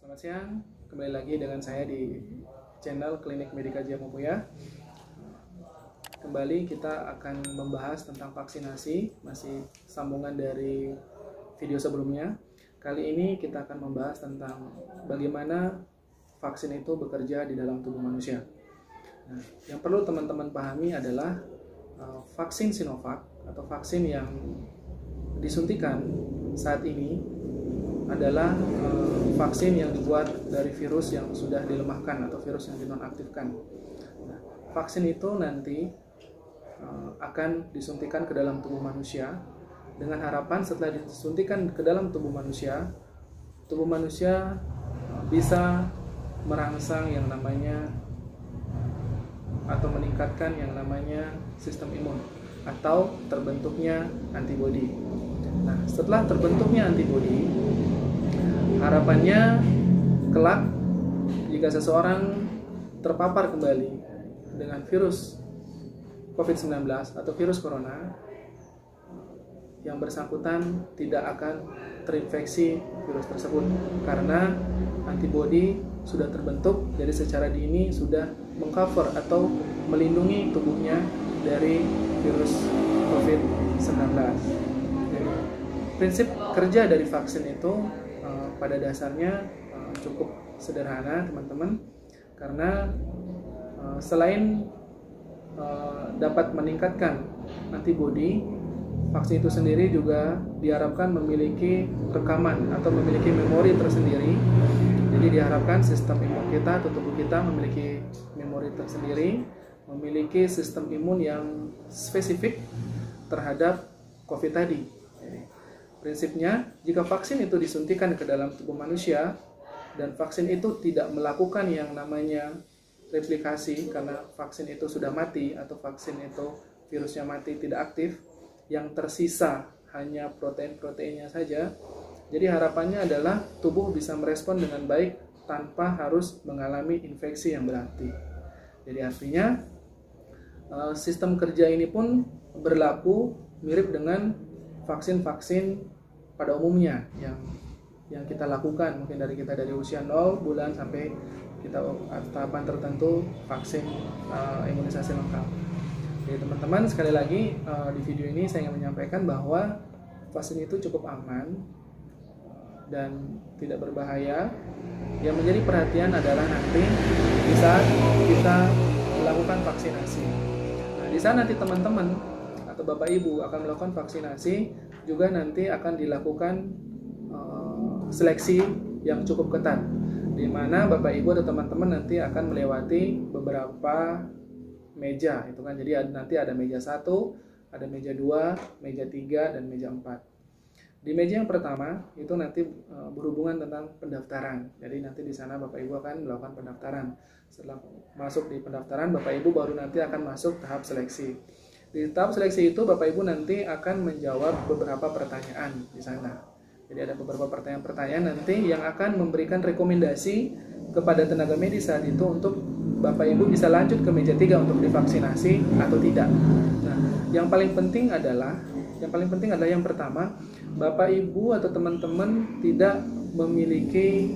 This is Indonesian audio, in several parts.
Selamat siang, kembali lagi dengan saya di channel Klinik Medika Jamupuya. Kembali kita akan membahas tentang vaksinasi, masih sambungan dari video sebelumnya. Kali ini kita akan membahas tentang bagaimana vaksin itu bekerja di dalam tubuh manusia. Nah, yang perlu teman-teman pahami adalah vaksin Sinovac atau vaksin yang disuntikan saat ini adalah vaksin yang dibuat dari virus yang sudah dilemahkan atau virus yang dinonaktifkan. Nah, vaksin itu nanti akan disuntikan ke dalam tubuh manusia dengan harapan setelah disuntikan ke dalam tubuh manusia bisa merangsang yang namanya atau meningkatkan yang namanya sistem imun atau terbentuknya antibodi. Nah, setelah terbentuknya antibodi, harapannya kelak jika seseorang terpapar kembali dengan virus COVID-19 atau virus corona, yang bersangkutan tidak akan terinfeksi virus tersebut karena antibodi sudah terbentuk, jadi secara dini sudah mengcover atau melindungi tubuhnya dari virus COVID-19. Jadi, prinsip kerja dari vaksin itu pada dasarnya cukup sederhana, teman-teman, karena selain dapat meningkatkan antibodi, vaksin itu sendiri juga diharapkan memiliki rekaman atau memiliki memori tersendiri. Jadi diharapkan sistem imun kita atau tubuh kita memiliki memori tersendiri, memiliki sistem imun yang spesifik terhadap COVID tadi. Jadi, prinsipnya, jika vaksin itu disuntikan ke dalam tubuh manusia dan vaksin itu tidak melakukan yang namanya replikasi karena vaksin itu sudah mati atau vaksin itu virusnya mati tidak aktif, yang tersisa hanya protein-proteinnya saja. Jadi harapannya adalah tubuh bisa merespon dengan baik tanpa harus mengalami infeksi yang berarti. Jadi artinya sistem kerja ini pun berlaku mirip dengan vaksin-vaksin pada umumnya yang kita lakukan, mungkin dari usia 0 bulan sampai kita tahapan tertentu vaksin imunisasi lengkap. Jadi teman-teman, sekali lagi di video ini saya ingin menyampaikan bahwa vaksin itu cukup aman dan tidak berbahaya. Yang menjadi perhatian adalah nanti di saat kita melakukan vaksinasi. Nah, di saat nanti teman-teman atau Bapak Ibu akan melakukan vaksinasi, juga nanti akan dilakukan seleksi yang cukup ketat, di mana Bapak Ibu atau teman-teman nanti akan melewati beberapa meja, itu kan. Jadi nanti ada meja 1, ada meja 2, meja 3, dan meja 4. Di meja yang pertama itu nanti berhubungan tentang pendaftaran. Jadi nanti di sana Bapak Ibu akan melakukan pendaftaran. Setelah masuk di pendaftaran, Bapak Ibu baru nanti akan masuk tahap seleksi. Di tahap seleksi itu Bapak Ibu nanti akan menjawab beberapa pertanyaan di sana. Jadi ada beberapa pertanyaan-pertanyaan nanti yang akan memberikan rekomendasi kepada tenaga medis saat itu untuk Bapak Ibu bisa lanjut ke meja 3 untuk divaksinasi atau tidak. Nah, yang paling penting adalah yang pertama, Bapak Ibu atau teman-teman tidak memiliki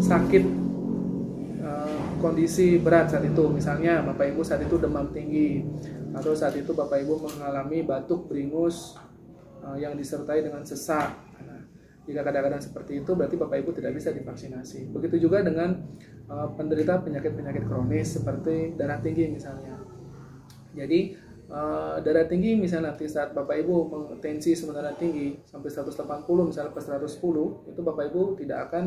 sakit kondisi berat saat itu. Misalnya Bapak Ibu saat itu demam tinggi, atau saat itu Bapak Ibu mengalami batuk beringus yang disertai dengan sesak. Jika keadaan seperti itu, berarti Bapak Ibu tidak bisa divaksinasi. Begitu juga dengan penderita penyakit-penyakit kronis seperti darah tinggi misalnya. Jadi darah tinggi misalnya nanti saat Bapak Ibu tensi sebenarnya tinggi sampai 180 misalnya per 110, itu Bapak Ibu tidak akan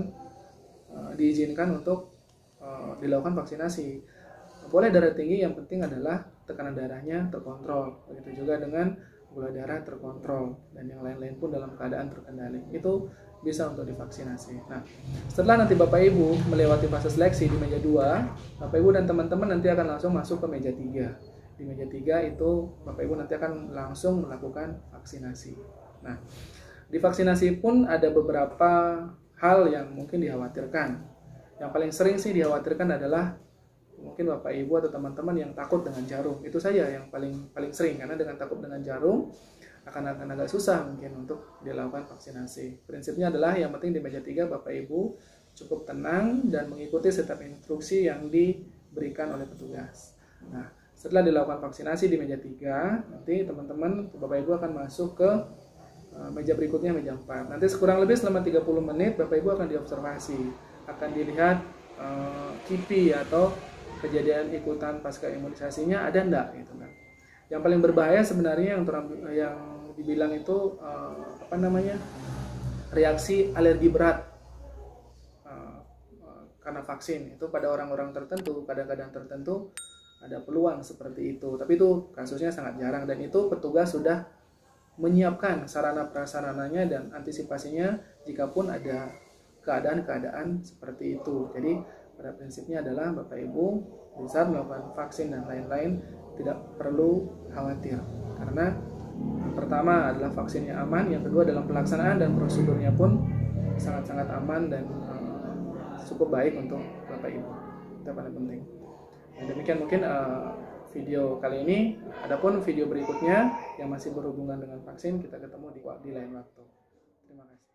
diizinkan untuk dilakukan vaksinasi. Boleh darah tinggi, yang penting adalah tekanan darahnya terkontrol. Begitu juga dengan gula darah terkontrol, dan yang lain-lain pun dalam keadaan terkendali, itu bisa untuk divaksinasi. Nah, setelah nanti Bapak Ibu melewati fase seleksi di meja 2, Bapak Ibu dan teman-teman nanti akan langsung masuk ke meja 3. Di meja 3 itu Bapak Ibu nanti akan langsung melakukan vaksinasi. Nah, di vaksinasi pun ada beberapa hal yang mungkin dikhawatirkan. Yang paling sering sih dikhawatirkan adalah mungkin Bapak Ibu atau teman-teman yang takut dengan jarum. Itu saja yang paling sering, karena dengan takut dengan jarum akan agak susah mungkin untuk dilakukan vaksinasi. Prinsipnya adalah yang penting di meja 3 Bapak Ibu cukup tenang dan mengikuti setiap instruksi yang diberikan oleh petugas. Nah, setelah dilakukan vaksinasi di meja 3, nanti teman-teman, Bapak Ibu akan masuk ke meja berikutnya, meja 4. Nanti sekurang lebih selama 30 menit Bapak Ibu akan diobservasi, akan dilihat KIPI atau kejadian ikutan pasca imunisasinya ada enggak gitu kan. Yang paling berbahaya sebenarnya yang dibilang itu reaksi alergi berat karena vaksin. Itu pada orang-orang tertentu, kadang-kadang tertentu ada peluang seperti itu. Tapi itu kasusnya sangat jarang, dan itu petugas sudah menyiapkan sarana prasarananya dan antisipasinya jikapun ada keadaan-keadaan seperti itu. Jadi pada prinsipnya adalah Bapak Ibu di saat melakukan vaksin dan lain-lain tidak perlu khawatir, karena yang pertama adalah vaksinnya aman, yang kedua dalam pelaksanaan dan prosedurnya pun sangat-sangat aman dan cukup baik untuk Bapak Ibu. Itu paling penting. Dan demikian mungkin video kali ini. Adapun video berikutnya yang masih berhubungan dengan vaksin, kita ketemu di lain waktu. Terima kasih.